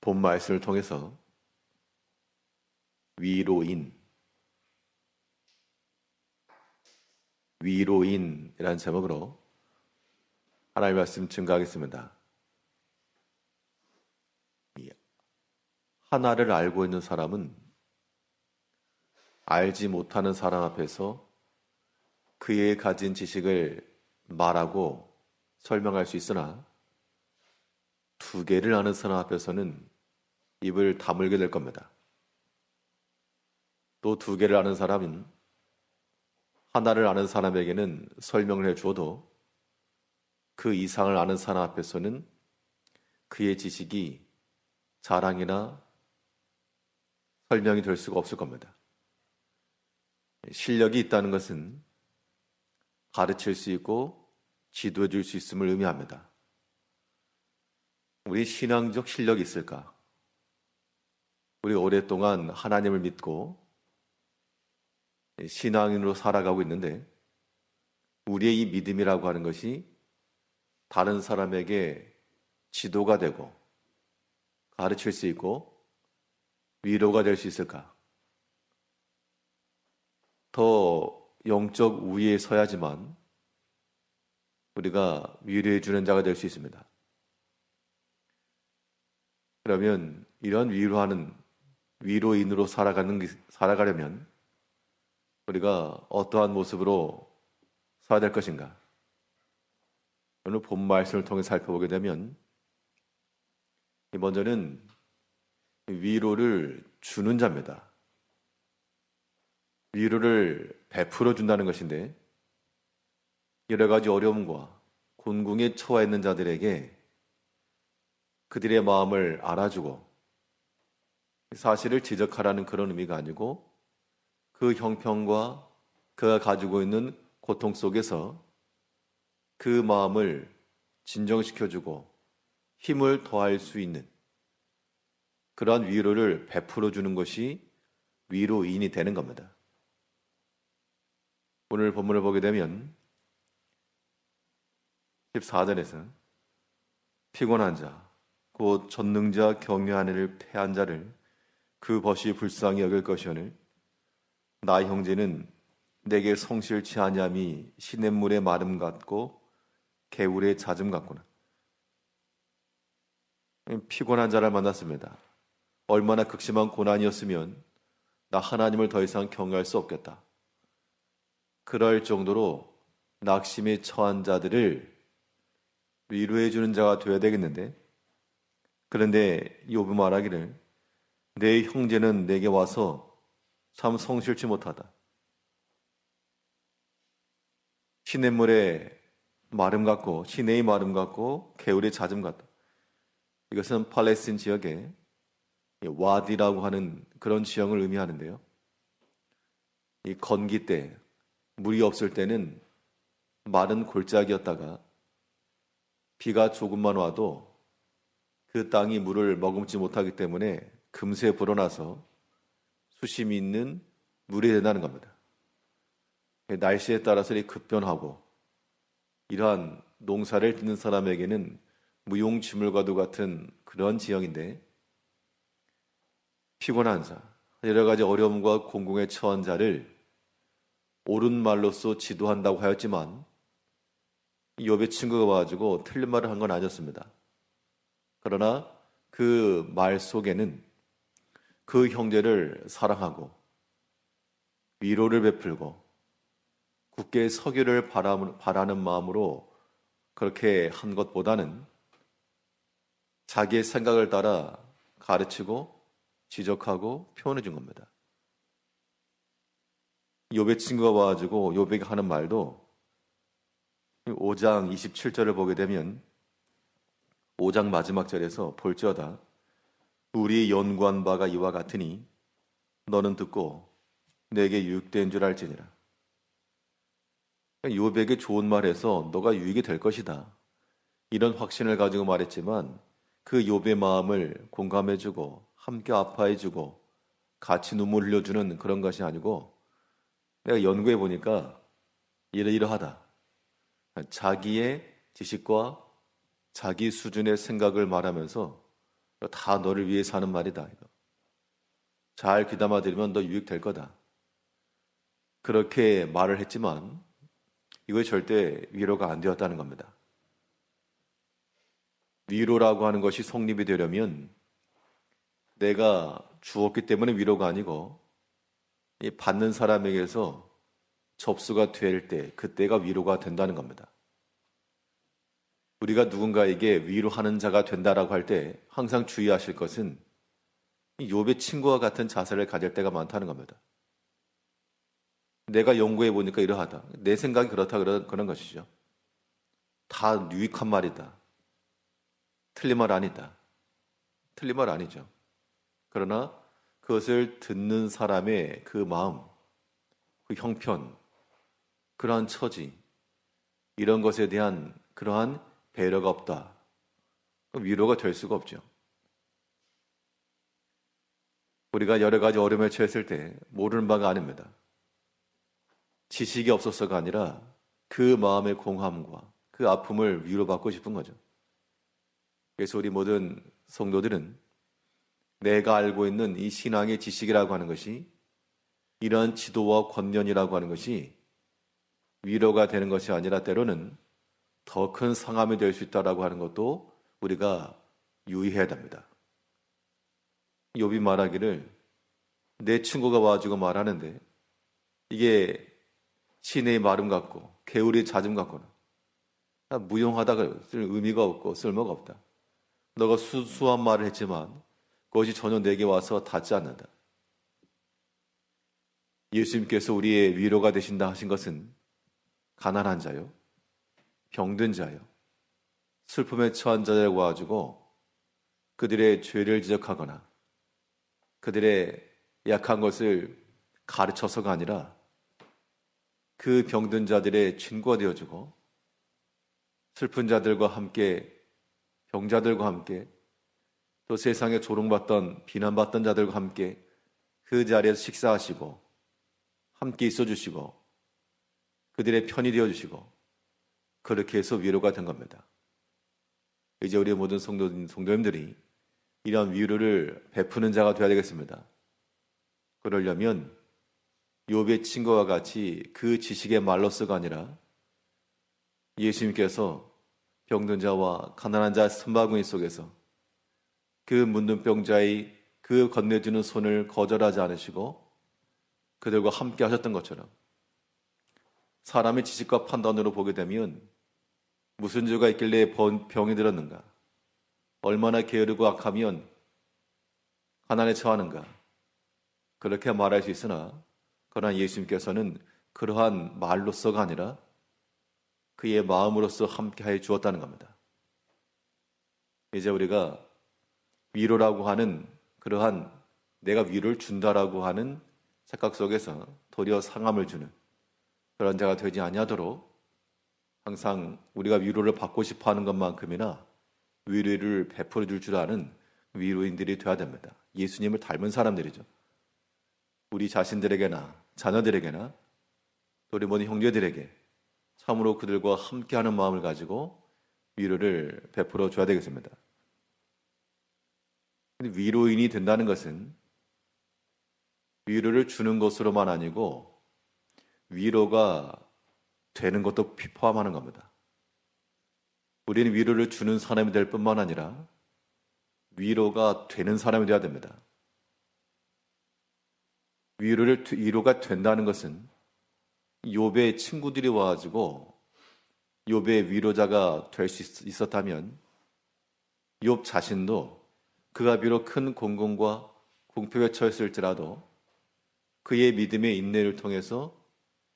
본 말씀을 통해서 위로인이라는 제목으로 하나님의 말씀 증거하겠습니다. 하나를 알고 있는 사람은 알지 못하는 사람 앞에서 그의 가진 지식을 말하고 설명할 수 있으나 두 개를 아는 사람 앞에서는 입을 다물게 될 겁니다. 또 두 개를 아는 사람은 하나를 아는 사람에게는 설명을 해주어도 그 이상을 아는 사람 앞에서는 그의 지식이 자랑이나 설명이 될 수가 없을 겁니다. 실력이 있다는 것은 가르칠 수 있고 지도해 줄 수 있음을 의미합니다. 우리 신앙적 실력이 있을까? 우리 오랫동안 하나님을 믿고 신앙인으로 살아가고 있는데 우리의 이 믿음이라고 하는 것이 다른 사람에게 지도가 되고 가르칠 수 있고 위로가 될 수 있을까? 더 영적 우위에 서야지만 우리가 위로해 주는 자가 될 수 있습니다. 그러면 이런 위로하는 위로인으로 살아가려면 우리가 어떠한 모습으로 살아야 될 것인가? 오늘 본 말씀을 통해 살펴보게 되면 먼저는 위로를 주는 자입니다. 위로를 베풀어 준다는 것인데 여러 가지 어려움과 곤궁에 처해 있는 자들에게 그들의 마음을 알아주고 사실을 지적하라는 그런 의미가 아니고 그 형편과 그가 가지고 있는 고통 속에서 그 마음을 진정시켜주고 힘을 더할 수 있는 그러한 위로를 베풀어 주는 것이 위로인이 되는 겁니다. 오늘 본문을 보게 되면 14절에서 피곤한 자, 곧 전능자 경외한 이를 패한 자를 그 벗이 불쌍히 여길 것이오늘 나 형제는 내게 성실치 아니함이 시냇물의 마름 같고 개울의 잦음 같구나. 피곤한 자를 만났습니다. 얼마나 극심한 고난이었으면 나 하나님을 더 이상 경외할 수 없겠다. 그럴 정도로 낙심에 처한 자들을 위로해 주는 자가 되어야 되겠는데 그런데 욥이 말하기를 내 형제는 내게 와서 참 성실치 못하다. 시냇물의 마름 같고 시내의 마름 같고 개울의 잦음 같다. 이것은 팔레스틴 지역의 와디라고 하는 그런 지형을 의미하는데요. 이 건기 때 물이 없을 때는 마른 골짜기였다가 비가 조금만 와도 그 땅이 물을 머금지 못하기 때문에 금세 불어나서 수심이 있는 물이 된다는 겁니다. 날씨에 따라서 급변하고 이러한 농사를 짓는 사람에게는 무용지물과도 같은 그런 지형인데 피곤한 자, 여러 가지 어려움과 공공에 처한 자를 옳은 말로써 지도한다고 하였지만 욥의 친구가 와가지고 틀린 말을 한 건 아니었습니다. 그러나 그 말 속에는 그 형제를 사랑하고 위로를 베풀고 굳게 서기를 바라는 마음으로 그렇게 한 것보다는 자기의 생각을 따라 가르치고 지적하고 표현해 준 겁니다. 욥의 친구가 와가지고 욥에게 하는 말도 5장 27절을 보게 되면 5장 마지막 절에서 볼지어다 우리 연구한 바가 이와 같으니 너는 듣고 내게 유익된 줄 알지니라. 욥에게 좋은 말해서 너가 유익이 될 것이다. 이런 확신을 가지고 말했지만 그 욥의 마음을 공감해주고 함께 아파해주고 같이 눈물 흘려주는 그런 것이 아니고 내가 연구해 보니까 이러이러하다. 자기의 지식과 자기 수준의 생각을 말하면서 다 너를 위해서 하는 말이다. 이거. 잘 귀담아 들으면 너 유익될 거다. 그렇게 말을 했지만 이거 절대 위로가 안 되었다는 겁니다. 위로라고 하는 것이 성립이 되려면 내가 주었기 때문에 위로가 아니고 이 받는 사람에게서 접수가 될 때 그때가 위로가 된다는 겁니다. 우리가 누군가에게 위로하는 자가 된다라고 할 때 항상 주의하실 것은 욥의 친구와 같은 자세를 가질 때가 많다는 겁니다. 내가 연구해 보니까 이러하다. 내 생각이 그렇다 그런 것이죠. 다 유익한 말이다. 틀린 말 아니다. 틀린 말 아니죠. 그러나 그것을 듣는 사람의 그 마음, 그 형편, 그러한 처지, 이런 것에 대한 그러한 배려가 없다. 위로가 될 수가 없죠. 우리가 여러 가지 어려움에 처했을 때 모르는 바가 아닙니다. 지식이 없어서가 아니라 그 마음의 공함과 그 아픔을 위로받고 싶은 거죠. 그래서 우리 모든 성도들은 내가 알고 있는 이 신앙의 지식이라고 하는 것이 이러한 지도와 권면이라고 하는 것이 위로가 되는 것이 아니라 때로는 더 큰 상함이 될 수 있다라고 하는 것도 우리가 유의해야 됩니다. 욥이 말하기를 내 친구가 와가지고 말하는데 이게 시내의 마름 같고 개울의 잦음 같거나 무용하다가 의미가 없고 쓸모가 없다. 너가 수수한 말을 했지만 그것이 전혀 내게 와서 닿지 않는다. 예수님께서 우리의 위로가 되신다 하신 것은 가난한 자요, 병든 자요, 슬픔에 처한 자를 와가지고 그들의 죄를 지적하거나 그들의 약한 것을 가르쳐서가 아니라 그 병든 자들의 친구가 되어주고 슬픈 자들과 함께 병자들과 함께 또 세상에 조롱받던 비난받던 자들과 함께 그 자리에서 식사하시고 함께 있어주시고 그들의 편이 되어주시고 그렇게 해서 위로가 된 겁니다. 이제 우리 모든 성도님들이 이런 위로를 베푸는 자가 되어야 되겠습니다. 그러려면 욥의 친구와 같이 그 지식의 말로서가 아니라 예수님께서 병든 자와 가난한 자 선바구니 속에서 그 문둥병자의 그 건네주는 손을 거절하지 않으시고 그들과 함께 하셨던 것처럼 사람의 지식과 판단으로 보게 되면 무슨 죄가 있길래 병이 들었는가? 얼마나 게으르고 악하면 가난에 처하는가? 그렇게 말할 수 있으나 그러나 예수님께서는 그러한 말로서가 아니라 그의 마음으로서 함께하여 주었다는 겁니다. 이제 우리가 위로라고 하는 그러한 내가 위로를 준다라고 하는 착각 속에서 도리어 상함을 주는 그런 자가 되지 아니하도록 항상 우리가 위로를 받고 싶어하는 것만큼이나 위로를 베풀어 줄 줄 아는 위로인들이 되어야 됩니다. 예수님을 닮은 사람들이죠. 우리 자신들에게나 자녀들에게나 또 우리 모든 형제들에게 참으로 그들과 함께하는 마음을 가지고 위로를 베풀어 줘야 되겠습니다. 위로인이 된다는 것은 위로를 주는 것으로만 아니고 위로가 되는 것도 포함하는 겁니다. 우리는 위로를 주는 사람이 될 뿐만 아니라 위로가 되는 사람이 되어야 됩니다. 위로가 된다는 것은 욥의 친구들이 와가지고 욥의 위로자가 될 수 있었다면 욥 자신도 그가 비록 큰 공공과 궁핍에 처했을지라도 그의 믿음의 인내를 통해서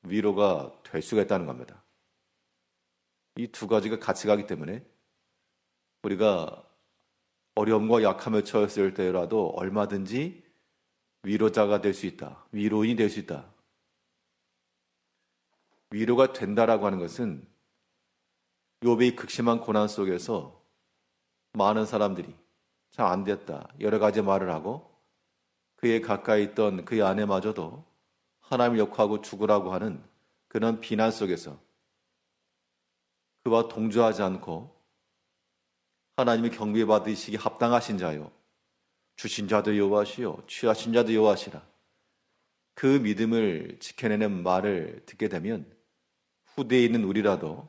위로가 될 수가 있다는 겁니다. 이 두 가지가 같이 가기 때문에 우리가 어려움과 약함에 처했을 때라도 얼마든지 위로자가 될 수 있다. 위로인이 될 수 있다. 위로가 된다라고 하는 것은 욥의 극심한 고난 속에서 많은 사람들이 참 안 됐다. 여러 가지 말을 하고 그에 가까이 있던 그의 아내마저도 하나님을 욕하고 죽으라고 하는 그런 비난 속에서 그와 동조하지 않고 하나님이 경배받으시기 합당하신 자요, 주신 자도 여호와시요 취하신 자도 여호와시라. 그 믿음을 지켜내는 말을 듣게 되면 후대에 있는 우리라도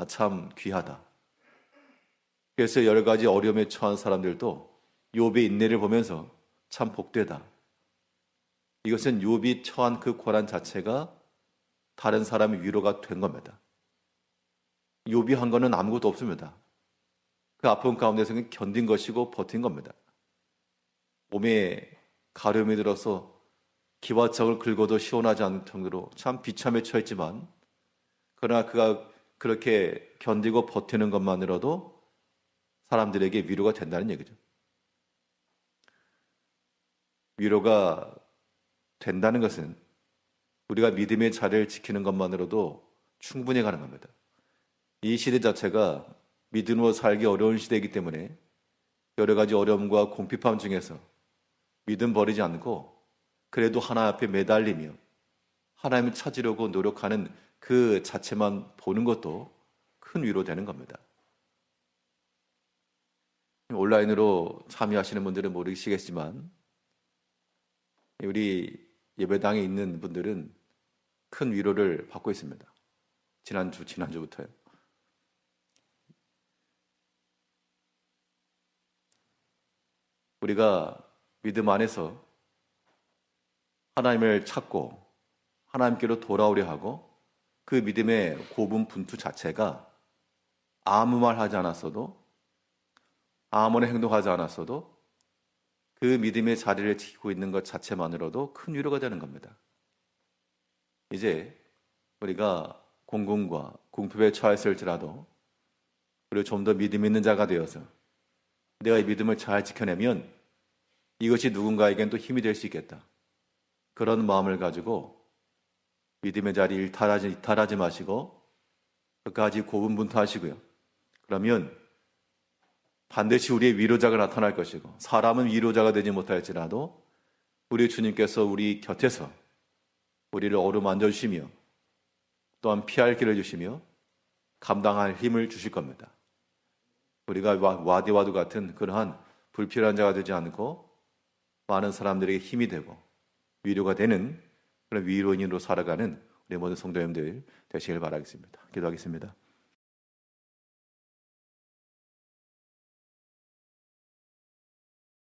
참 귀하다. 그래서 여러 가지 어려움에 처한 사람들도 욥의 인내를 보면서 참 복되다. 이것은 욥이 처한 그 고난 자체가 다른 사람의 위로가 된 겁니다. 욥이 한 거는 아무것도 없습니다. 그 아픔 가운데서 견딘 것이고 버틴 겁니다. 몸에 가려움이 들어서 기와장을 긁어도 시원하지 않을 정도로 참 비참에 처했지만, 그러나 그가 그렇게 견디고 버티는 것만으로도 사람들에게 위로가 된다는 얘기죠. 위로가 된다는 것은 우리가 믿음의 자리를 지키는 것만으로도 충분히 가는 겁니다. 이 시대 자체가 믿음으로 살기 어려운 시대이기 때문에 여러 가지 어려움과 궁핍함 중에서 믿음 버리지 않고 그래도 하나님 앞에 매달리며 하나님을 찾으려고 노력하는 그 자체만 보는 것도 큰 위로 되는 겁니다. 온라인으로 참여하시는 분들은 모르시겠지만 우리 예배당에 있는 분들은 큰 위로를 받고 있습니다. 지난주부터요. 우리가 믿음 안에서 하나님을 찾고 하나님께로 돌아오려 하고 그 믿음의 고분분투 자체가 아무 말 하지 않았어도, 아무런 행동하지 않았어도 그 믿음의 자리를 지키고 있는 것 자체만으로도 큰 위로가 되는 겁니다. 이제 우리가 공공과 궁핍에 처했을지라도 그리고 좀 더 믿음 있는 자가 되어서 내가 이 믿음을 잘 지켜내면 이것이 누군가에겐 또 힘이 될 수 있겠다. 그런 마음을 가지고 믿음의 자리 이탈하지 마시고 끝까지 고분분투하시고요. 그러면 반드시 우리의 위로자가 나타날 것이고, 사람은 위로자가 되지 못할지라도 우리 주님께서 우리 곁에서 우리를 어루만져 주시며 또한 피할 길을 주시며 감당할 힘을 주실 겁니다. 우리가 와디와도 같은 그러한 불필요한 자가 되지 않고 많은 사람들에게 힘이 되고 위로가 되는 그런 위로인으로 살아가는 우리 모든 성도님들 되시길 바라겠습니다. 기도하겠습니다.